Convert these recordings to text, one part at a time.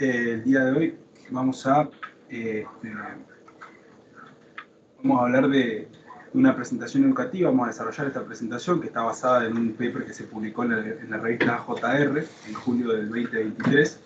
El día de hoy vamos a hablar de una presentación educativa. Vamos a desarrollar esta presentación que está basada en un paper que se publicó en la revista JR en julio del 2023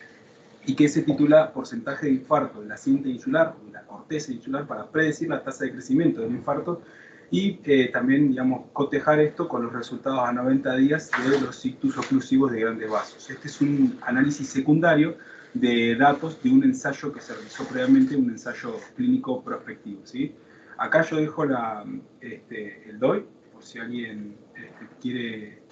y que se titula Porcentaje de infarto de la cinta insular y la corteza insular para predecir la tasa de crecimiento del infarto y también, digamos, cotejar esto con los resultados a 90 días de los ictus oclusivos de grandes vasos. Este es un análisis secundario de datos de un ensayo que se realizó previamente, un ensayo clínico prospectivo, ¿sí? Acá yo dejo el DOI, por si alguien quiere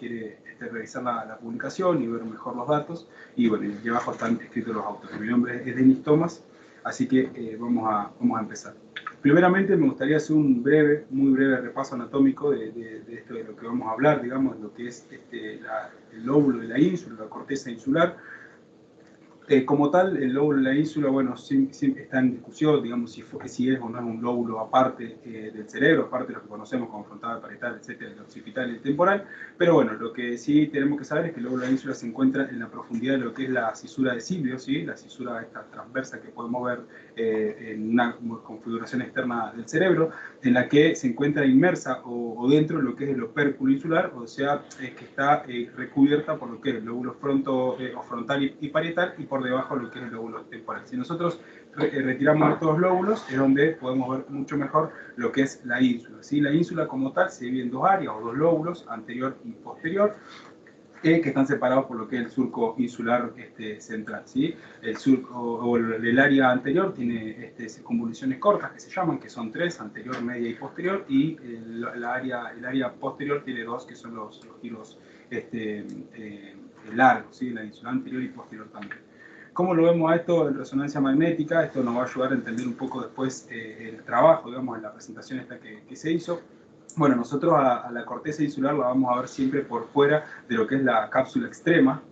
revisar la publicación y ver mejor los datos. Y bueno, y abajo están escritos los autores. Mi nombre es Denis Thomas, así que vamos a empezar. Primeramente me gustaría hacer un muy breve repaso anatómico de esto de lo que vamos a hablar, digamos, lo que es el lóbulo de la ínsula, la corteza insular. Como tal, el lóbulo de la ínsula, bueno, siempre está en discusión, digamos, si es o no es un lóbulo aparte del cerebro, aparte de lo que conocemos como frontal, parietal, etcétera, el occipital y el temporal. Pero bueno, lo que sí tenemos que saber es que el lóbulo de la ínsula se encuentra en la profundidad de lo que es la cisura de Sylvio, ¿sí? La cisura esta transversa que podemos ver en una configuración externa del cerebro, en la que se encuentra inmersa o dentro de lo que es el opérculo insular, o sea, que está recubierta por lo que es el lóbulo frontal y parietal, y por debajo lo que es el lóbulo temporal. Si nosotros retiramos estos lóbulos, es donde podemos ver mucho mejor lo que es la ínsula, ¿sí? La ínsula como tal se divide en dos áreas, o dos lóbulos, anterior y posterior, que están separados por lo que es el surco insular central, ¿sí? El surco o el área anterior tiene circunvoluciones cortas que se llaman, que son tres, anterior, media y posterior, y el área posterior tiene dos, que son los giros largos, ¿sí? La ínsula anterior y posterior también. ¿Cómo lo vemos a esto en resonancia magnética? Esto nos va a ayudar a entender un poco después el trabajo, digamos, en la presentación esta que se hizo. Bueno, nosotros a la corteza insular la vamos a ver siempre por fuera de lo que es la cápsula extrema,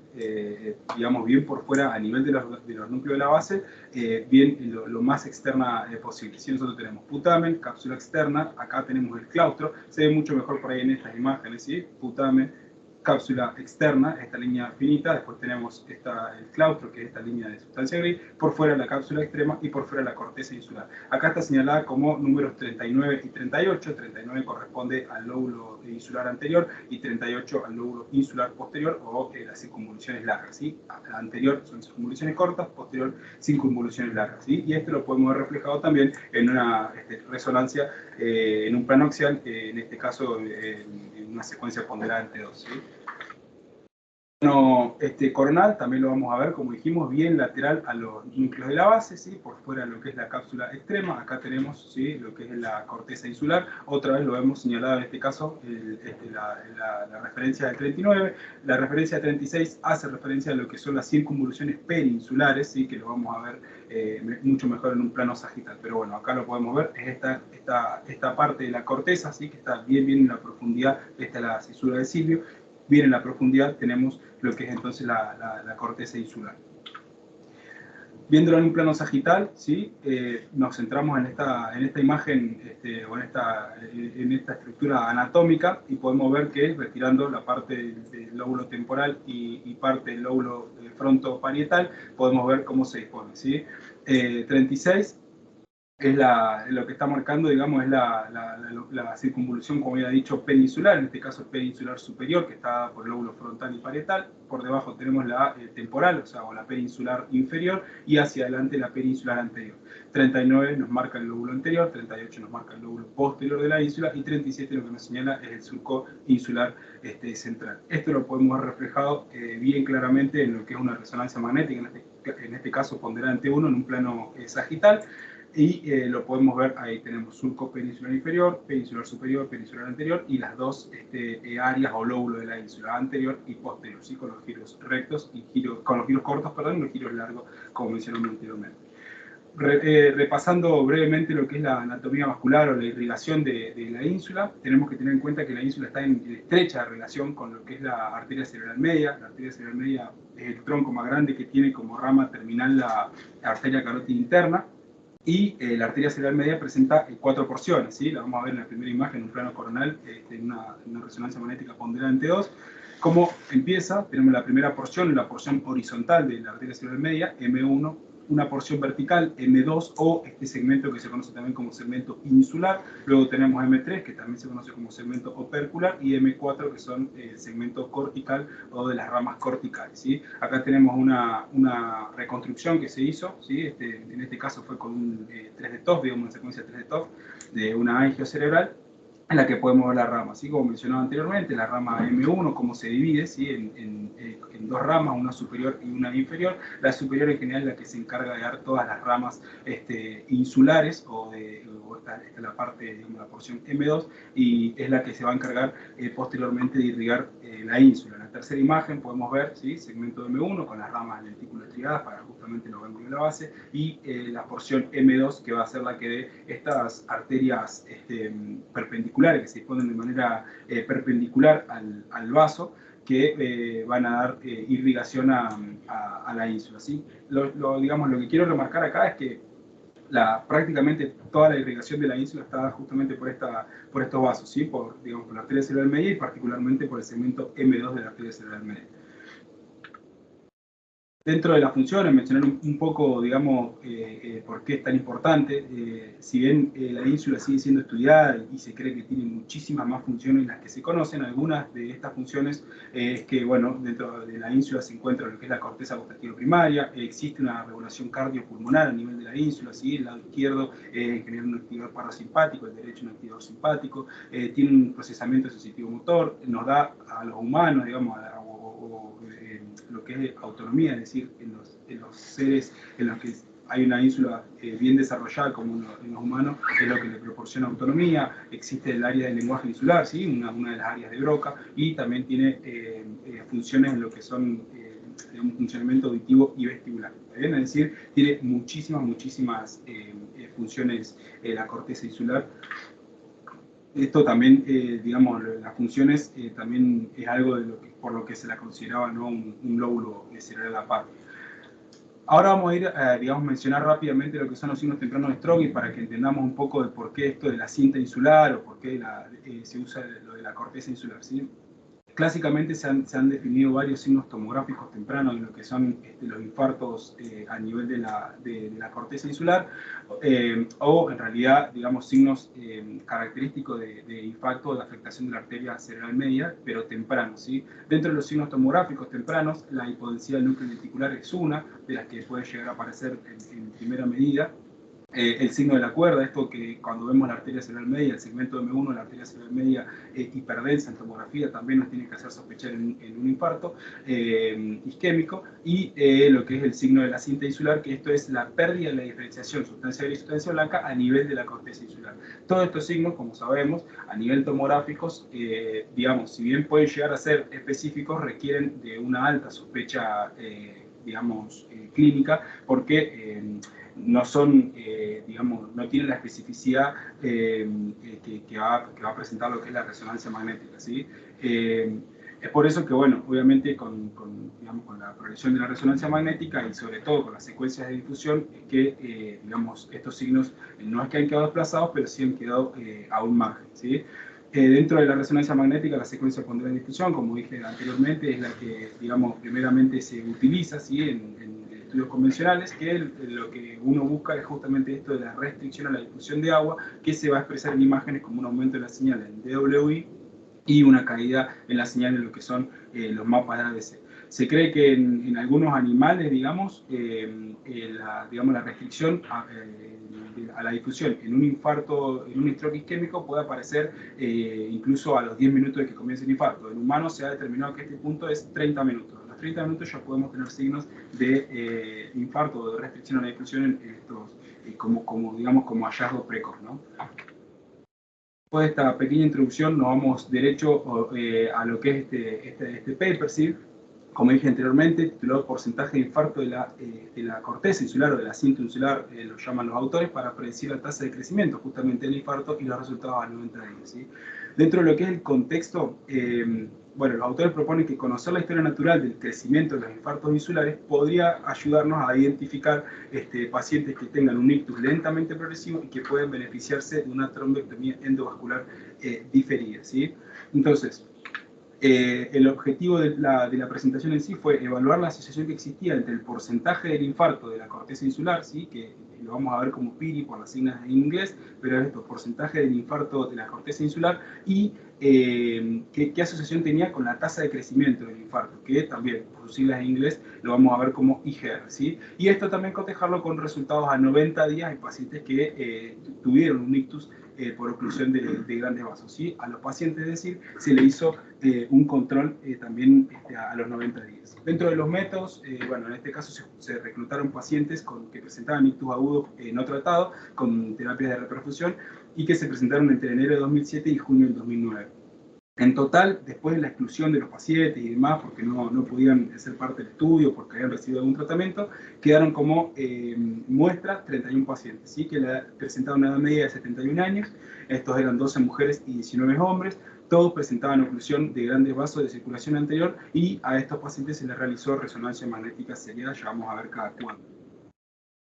digamos, bien por fuera a nivel de los núcleos de la base, bien lo más externa posible. Si nosotros tenemos putamen, cápsula externa, acá tenemos el claustro, se ve mucho mejor por ahí en estas imágenes, ¿sí? Putamen, cápsula externa, esta línea finita, después tenemos el claustro, que es esta línea de sustancia gris, por fuera la cápsula extrema y por fuera la corteza insular. Acá está señalada como números 39 y 38, 39 corresponde al lóbulo insular anterior y 38 al lóbulo insular posterior, o las circunvoluciones largas, ¿sí? La anterior son circunvoluciones cortas, posterior circunvoluciones largas, ¿sí? Y esto lo podemos ver reflejado también en una resonancia en un plano axial, en este caso en una secuencia ponderante 2, ¿sí? Bueno, coronal también lo vamos a ver, como dijimos, bien lateral a los núcleos de la base, ¿sí? Por fuera de lo que es la cápsula extrema. Acá tenemos, ¿sí?, lo que es la corteza insular. Otra vez lo hemos señalado en este caso, la referencia del 39. La referencia del 36 hace referencia a lo que son las circunvoluciones peninsulares, ¿sí?, que lo vamos a ver mucho mejor en un plano sagital. Pero bueno, acá lo podemos ver, es esta parte de la corteza, ¿sí?, que está bien en la profundidad. Esta es la cisura de Sylvio. Bien en la profundidad tenemos lo que es entonces la corteza insular. Viéndolo en un plano sagital, ¿sí? Nos centramos en esta imagen o en esta estructura anatómica, y podemos ver que retirando la parte del lóbulo temporal y parte del lóbulo frontoparietal, podemos ver cómo se dispone, ¿sí? 36 es lo que está marcando, digamos, es la circunvolución, como había dicho, peninsular, en este caso peninsular superior, que está por el lóbulo frontal y parietal. Por debajo tenemos la temporal, o la peninsular inferior, y hacia adelante la peninsular anterior. 39 nos marca el lóbulo anterior, 38 nos marca el lóbulo posterior de la ínsula, y 37 lo que nos señala es el surco insular central. Esto lo podemos ver reflejado bien claramente en lo que es una resonancia magnética, en este caso ponderante 1, en un plano sagital. Y lo podemos ver, ahí tenemos surco peninsular inferior, peninsular superior, peninsular anterior, y las dos áreas o lóbulos de la ínsula anterior y posterior, ¿sí?, con los giros rectos y con los giros cortos, perdón, y los giros largos, como mencionamos anteriormente. Repasando brevemente lo que es la anatomía vascular o la irrigación de la ínsula, tenemos que tener en cuenta que la ínsula está en estrecha relación con lo que es la arteria cerebral media. La arteria cerebral media es el tronco más grande que tiene como rama terminal la arteria carótida interna. Y la arteria cerebral media presenta 4 porciones, ¿sí? La vamos a ver en la primera imagen, en un plano coronal, en una resonancia magnética ponderante 2. ¿Cómo empieza? Tenemos la primera porción, la porción horizontal de la arteria cerebral media, M1, una porción vertical, M2, o este segmento que se conoce también como segmento insular. Luego tenemos M3, que también se conoce como segmento opercular, y M4, que son el segmento cortical o de las ramas corticales, ¿sí? Acá tenemos una reconstrucción que se hizo, ¿sí? En este caso fue con un 3D TOF, digamos una secuencia 3D TOF de una angio cerebral, en la que podemos ver la rama, ¿sí? Como mencionaba anteriormente, la rama M1, cómo se divide, ¿sí? en dos ramas, una superior y una inferior. La superior en general es la que se encarga de dar todas las ramas insulares, o esta es la parte, digamos, la porción M2, y es la que se va a encargar posteriormente de irrigar la ínsula. En la tercera imagen podemos ver, ¿sí? Segmento M1 con las ramas lentículo estriadas para justamente los ganglios de la base, y la porción M2, que va a ser la que dé estas arterias perpendiculares, que se disponen de manera perpendicular al vaso, que van a dar irrigación a la ínsula, ¿sí? Digamos, lo que quiero remarcar acá es que prácticamente toda la irrigación de la ínsula está justamente por estos vasos, ¿sí? Digamos, por la arteria cerebral media, y particularmente por el segmento M2 de la arteria cerebral media. Dentro de las funciones, mencionar un poco, digamos, por qué es tan importante. Si bien la ínsula sigue siendo estudiada y se cree que tiene muchísimas más funciones las que se conocen, algunas de estas funciones es que, bueno, dentro de la ínsula se encuentra lo que es la corteza gustativa primaria, existe una regulación cardiopulmonar a nivel de la ínsula, ¿sí? El lado izquierdo genera un activador parasimpático, el derecho un activador simpático, tiene un procesamiento asociativo motor, nos da a los humanos, digamos, lo que es autonomía, es decir, en los seres en los que hay una ínsula bien desarrollada como en los humanos, es lo que le proporciona autonomía. Existe el área del lenguaje insular, ¿sí? una de las áreas de Broca, y también tiene funciones en lo que son de un funcionamiento auditivo y vestibular. Es decir, tiene muchísimas funciones la corteza insular. Esto también, digamos, las funciones también es algo por lo que se la consideraba, ¿no? un lóbulo cerebral aparte. Ahora vamos a ir, digamos, mencionar rápidamente lo que son los signos tempranos de Strogi, para que entendamos un poco de por qué esto de la cinta insular, o por qué se usa lo de la corteza insular, ¿sí? Clásicamente se han definido varios signos tomográficos tempranos en lo que son los infartos a nivel de la corteza insular, o en realidad, digamos, signos característicos de infarto o de afectación de la arteria cerebral media, pero tempranos, ¿sí? Dentro de los signos tomográficos tempranos, la hipodensidad del núcleo lenticular es una de las que puede llegar a aparecer en primera medida. El signo de la cuerda, esto que cuando vemos la arteria cerebral media, el segmento M1, la arteria cerebral media hiperdensa en tomografía, también nos tiene que hacer sospechar en un infarto isquémico, y lo que es el signo de la cinta insular, que esto es la pérdida de la diferenciación sustancia negra y sustancia blanca a nivel de la corteza insular. Todos estos signos, como sabemos, a nivel tomográficos, digamos, si bien pueden llegar a ser específicos, requieren de una alta sospecha, digamos, clínica, porque no son, digamos, no tienen la especificidad que va a presentar lo que es la resonancia magnética, ¿sí? Es por eso que, bueno, obviamente digamos, con la progresión de la resonancia magnética, y sobre todo con las secuencias de difusión, es que, digamos, estos signos no es que han quedado desplazados, pero sí han quedado a un margen, ¿sí? Dentro de la resonancia magnética, la secuencia ponderal de difusión, como dije anteriormente, es la que, digamos, primeramente se utiliza, ¿sí? en estudios convencionales, que lo que uno busca es justamente esto de la restricción a la difusión de agua, que se va a expresar en imágenes como un aumento de la señal en DWI y una caída en la señal en lo que son los mapas de ABC. Se cree que en algunos animales, digamos, digamos, la restricción a la difusión en un infarto, en un stroke isquémico, puede aparecer incluso a los 10 minutos de que comience el infarto. En humanos se ha determinado que este punto es 30 minutos. A los 30 minutos ya podemos tener signos de infarto o de restricción a la difusión en estos, digamos, como hallazgo precoz, ¿no? Después de esta pequeña introducción, nos vamos derecho a lo que es este paper, ¿sí? Como dije anteriormente, titulado Porcentaje de infarto de la corteza insular o de la cinta insular, lo llaman los autores, para predecir la tasa de crecimiento justamente del infarto y los resultados a 90 días, ¿sí? Dentro de lo que es el contexto, bueno, los autores proponen que conocer la historia natural del crecimiento de los infartos insulares podría ayudarnos a identificar pacientes que tengan un ictus lentamente progresivo y que pueden beneficiarse de una trombectomía endovascular diferida, ¿sí? Entonces, El objetivo de la presentación en sí fue evaluar la asociación que existía entre el porcentaje del infarto de la corteza insular, ¿sí? Que lo vamos a ver como PIRI por las siglas en inglés, pero esto, porcentaje del infarto de la corteza insular, y qué asociación tenía con la tasa de crecimiento del infarto, que también, por sus siglas en inglés, lo vamos a ver como IGR, ¿sí? Y esto también cotejarlo con resultados a 90 días en pacientes que tuvieron un ictus por oclusión de grandes vasos, ¿sí? A los pacientes, es decir, se le hizo un control también a los 90 días. Dentro de los métodos, bueno, en este caso se reclutaron pacientes que presentaban ictus agudos no tratados con terapias de reperfusión y que se presentaron entre enero de 2007 y junio de 2009. En total, después de la exclusión de los pacientes y demás, porque no podían ser parte del estudio, porque habían recibido algún tratamiento, quedaron como muestra 31 pacientes, ¿sí? Que presentaban una edad media de 71 años. Estos eran 12 mujeres y 19 hombres. Todos presentaban oclusión de grandes vasos de circulación anterior y a estos pacientes se les realizó resonancia magnética seriada, ya vamos a ver cada cuándo.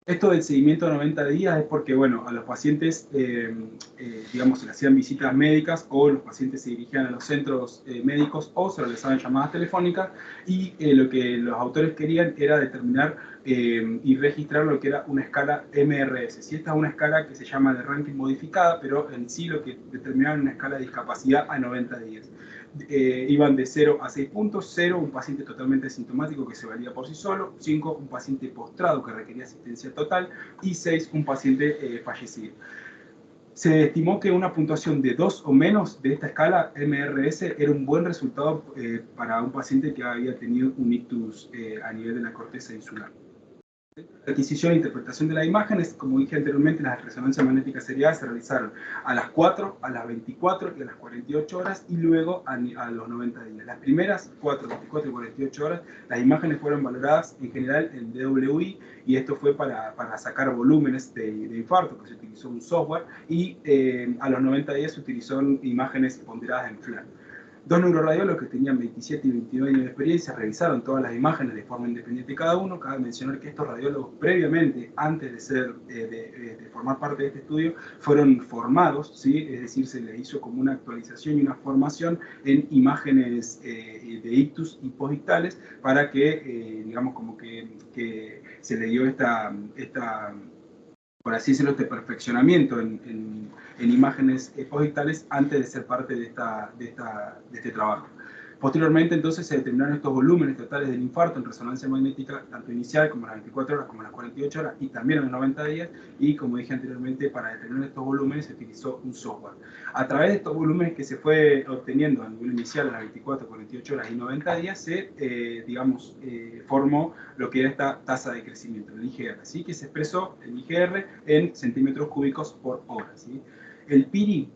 Esto del seguimiento de 90 días es porque, bueno, a los pacientes, digamos, se les hacían visitas médicas o los pacientes se dirigían a los centros médicos o se realizaban llamadas telefónicas y lo que los autores querían era determinar y registrar lo que era una escala MRS. Si esta es una escala que se llama de ranking modificada, pero en sí lo que determinaba una escala de discapacidad a 90 días. Iban de 0 a 6 puntos, 0 un paciente totalmente sintomático que se valía por sí solo, 5 un paciente postrado que requería asistencia total y 6 un paciente fallecido. Se estimó que una puntuación de 2 o menos de esta escala MRS era un buen resultado para un paciente que había tenido un ictus a nivel de la corteza insular. La adquisición e interpretación de las imágenes, como dije anteriormente, las resonancias magnéticas seriadas se realizaron a las 4, a las 24 y a las 48 horas y luego a los 90 días. Las primeras 4, 24 y 48 horas, las imágenes fueron valoradas en general en DWI y esto fue para sacar volúmenes de infarto, que se utilizó un software, y a los 90 días se utilizó imágenes ponderadas en FLAN. Dos neuroradiólogos que tenían 27 y 29 años de experiencia revisaron todas las imágenes de forma independiente cada uno. Cabe mencionar que estos radiólogos previamente, antes de formar parte de este estudio, fueron formados, ¿sí? Es decir, se les hizo como una actualización y una formación en imágenes de ictus y posictales para que, digamos, como que se le dio por así decirlo, este perfeccionamiento en imágenes positales antes de ser parte de este trabajo. Posteriormente, entonces, se determinaron estos volúmenes totales del infarto en resonancia magnética, tanto inicial como a las 24 horas, como a las 48 horas y también a los 90 días. Y, como dije anteriormente, para determinar estos volúmenes se utilizó un software. A través de estos volúmenes que se fue obteniendo a nivel inicial a las 24, 48 horas y 90 días, se, formó lo que era esta tasa de crecimiento, el IGR, ¿sí? Que se expresó el IGR en centímetros cúbicos por hora, ¿sí? El PIRI,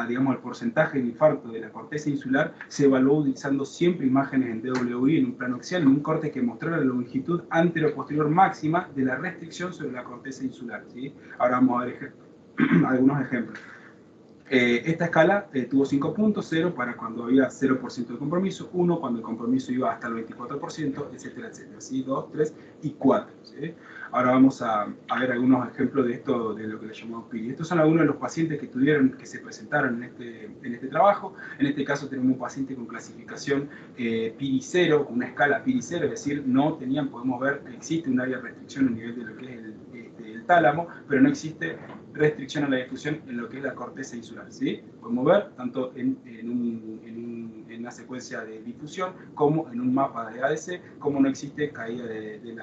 digamos, el porcentaje de infarto de la corteza insular, se evaluó utilizando siempre imágenes en DWI en un plano axial, en un corte que mostrara la longitud antero-posterior máxima de la restricción sobre la corteza insular, ¿sí? Ahora vamos a ver algunos ejemplos. Esta escala tuvo 5 puntos, 0 para cuando había 0% de compromiso, 1 cuando el compromiso iba hasta el 24%, etcétera, etcétera, ¿sí? 2, 3 y 4. ¿Sí? Ahora vamos a ver algunos ejemplos de esto, de lo que le llamamos PIRI. Estos son algunos de los pacientes que se presentaron en este trabajo. En este caso tenemos un paciente con clasificación PIRI 0, con una escala PIRI 0, es decir, no tenían, podemos ver, existe un área de restricción a nivel de lo que es el tálamo, pero no existe restricción a la difusión en lo que es la corteza insular, ¿sí? Podemos ver tanto en una secuencia de difusión como en un mapa de ADC, como no existe caída de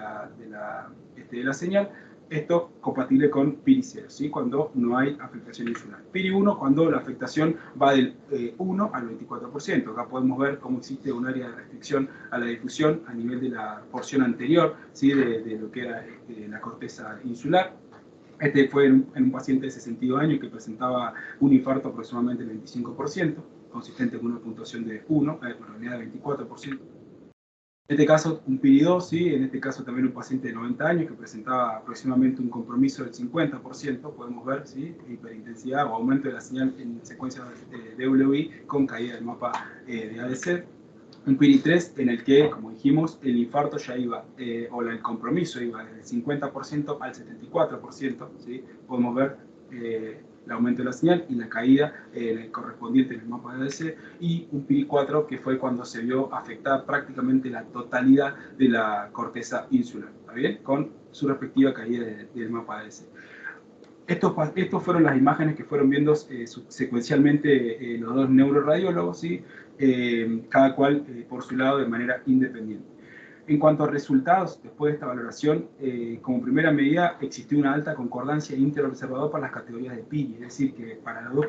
la señal. Esto compatible con PIRI 0, ¿sí? Cuando no hay afectación insular. PIRI 1 cuando la afectación va del 1 al 24%. Acá podemos ver cómo existe un área de restricción a la difusión a nivel de la porción anterior, ¿sí? de lo que era la corteza insular. Este fue en un paciente de 62 años que presentaba un infarto aproximadamente del 25%, consistente con una puntuación de 1, probabilidad de 24%. En este caso, un PIRI2, ¿sí? En este caso también un paciente de 90 años que presentaba aproximadamente un compromiso del 50%, podemos ver, ¿sí? Hiperintensidad o aumento de la señal en secuencia de WI con caída del mapa de ADC. Un PIRI3 en el que, como dijimos, el infarto ya iba, o el compromiso iba del 50% al 74%, ¿sí? Podemos ver el aumento de la señal, y la caída correspondiente en el mapa de ADC, y un PIRI 4, que fue cuando se vio afectada prácticamente la totalidad de la corteza insular, ¿está bien? Con su respectiva caída del mapa ADC. Estos fueron las imágenes que fueron viendo secuencialmente los dos neuroradiólogos, ¿sí? Cada cual por su lado de manera independiente. En cuanto a resultados, después de esta valoración, como primera medida existió una alta concordancia interobservador para las categorías de PIRI, es decir, que para los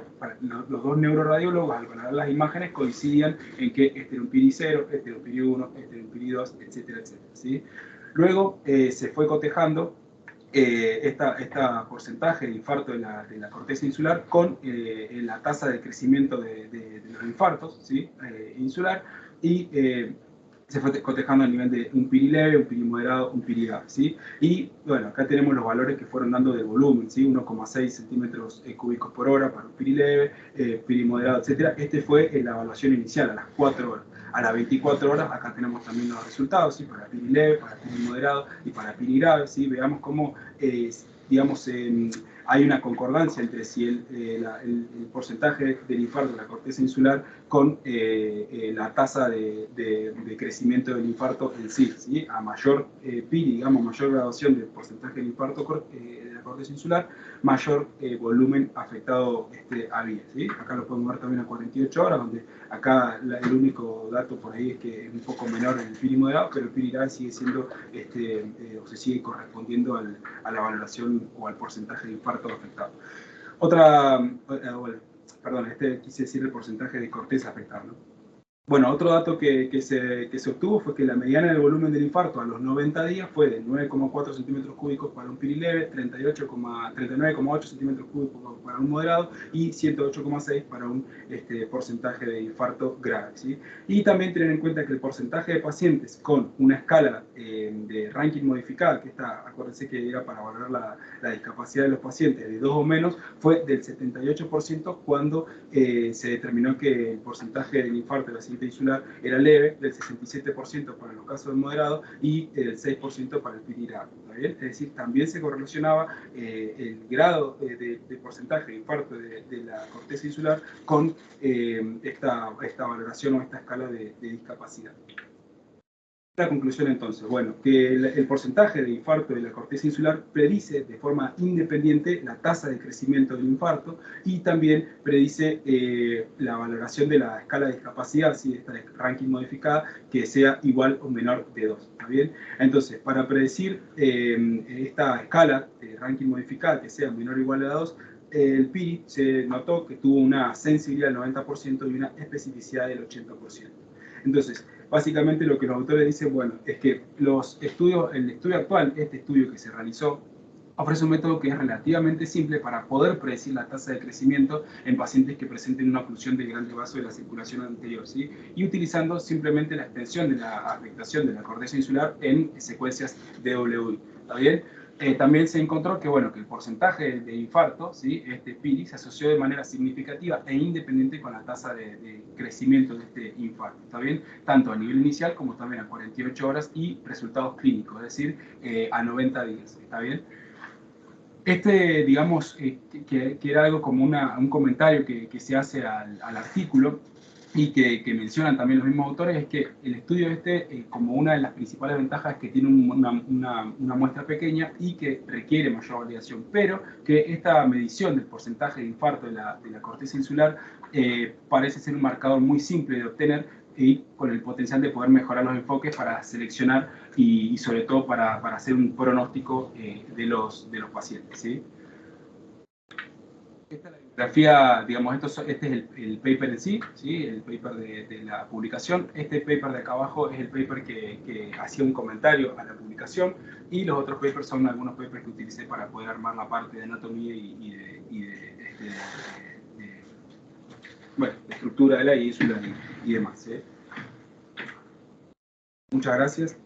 dos neuroradiólogos al valorar las imágenes coincidían en que este era un PIRI 0, este era un PIRI 1, este era un PIRI 2, etcétera, etcétera, ¿sí? Luego se fue cotejando esta porcentaje de infarto de la corteza insular con la tasa de crecimiento de los infartos, ¿sí? Insular, y se fue cotejando a nivel de un PIRI leve, un PIRI moderado, un PIRI grave, ¿sí? Y bueno, acá tenemos los valores que fueron dando de volumen, ¿sí? 1,6 centímetros cúbicos por hora para un PIRI leve, PIRI moderado, etc. Este fue la evaluación inicial a las 4 horas. A las 24 horas, acá tenemos también los resultados, ¿sí? Para PIRI leve, para PIRI moderado y para PIRI grave, ¿sí? Veamos cómo, digamos, hay una concordancia entre si el porcentaje del infarto de la corteza insular con la tasa de crecimiento del infarto en sí, ¿sí? A mayor PIRI, digamos, mayor graduación del porcentaje del infarto de la corteza insular, mayor volumen afectado había, ¿sí? Acá lo podemos ver también a 48 horas, donde acá el único dato por ahí es que es un poco menor en el PIRI moderado, pero el PIRI grave sigue siendo, o se sigue correspondiendo a la valoración o al porcentaje de infarto afectado. Perdón, quise decir el porcentaje de corteza afectada, ¿no? Bueno, otro dato que se obtuvo fue que la mediana del volumen del infarto a los 90 días fue de 9,4 centímetros cúbicos para un PIRI leve, 39,8 centímetros cúbicos para un moderado y 108,6 para un porcentaje de infarto grave, ¿sí? Y también tener en cuenta que el porcentaje de pacientes con una escala de ranking modificada, que acuérdense que era para valorar la discapacidad de los pacientes de 2 o menos, fue del 78% cuando se determinó que el porcentaje del infarto de la siguiente insular era leve, del 67% para los casos de moderado y del 6% para el PIRI grave, ¿está bien? Es decir, también se correlacionaba el grado de porcentaje de infarto de la corteza insular con esta valoración o esta escala de discapacidad. La conclusión entonces, bueno, que el porcentaje de infarto de la corteza insular predice de forma independiente la tasa de crecimiento del infarto y también predice la valoración de la escala de discapacidad, si esta ranking modificada, que sea igual o menor de 2, ¿está bien? Entonces, para predecir esta escala de ranking modificada que sea menor o igual a 2, el PIRI se notó que tuvo una sensibilidad del 90% y una especificidad del 80%. Entonces, básicamente lo que los autores dicen, bueno, es que el estudio actual, este estudio que se realizó, ofrece un método que es relativamente simple para poder predecir la tasa de crecimiento en pacientes que presenten una oclusión del grande vaso de la circulación anterior, ¿sí? Y utilizando simplemente la extensión de la afectación de la corteza insular en secuencias DWI, ¿está bien? También se encontró que, bueno, que el porcentaje de infarto, ¿sí? PIRI, se asoció de manera significativa e independiente con la tasa de crecimiento de este infarto, ¿está bien? Tanto a nivel inicial como también a 48 horas y resultados clínicos, es decir, a 90 días, ¿está bien? Digamos, que era algo como un comentario que se hace al artículo y que mencionan también los mismos autores, es que el estudio como una de las principales ventajas es que tiene una muestra pequeña y que requiere mayor validación, pero que esta medición del porcentaje de infarto de la corteza insular parece ser un marcador muy simple de obtener y con el potencial de poder mejorar los enfoques para seleccionar y sobre todo para hacer un pronóstico de los pacientes, ¿sí? Esta es la bibliografía, digamos, este es el paper en sí, ¿sí? El paper de la publicación. Este paper de acá abajo es el paper que hacía un comentario a la publicación y los otros papers son algunos papers que utilicé para poder armar la parte de anatomía bueno, de estructura de la ínsula y demás, ¿sí? Muchas gracias.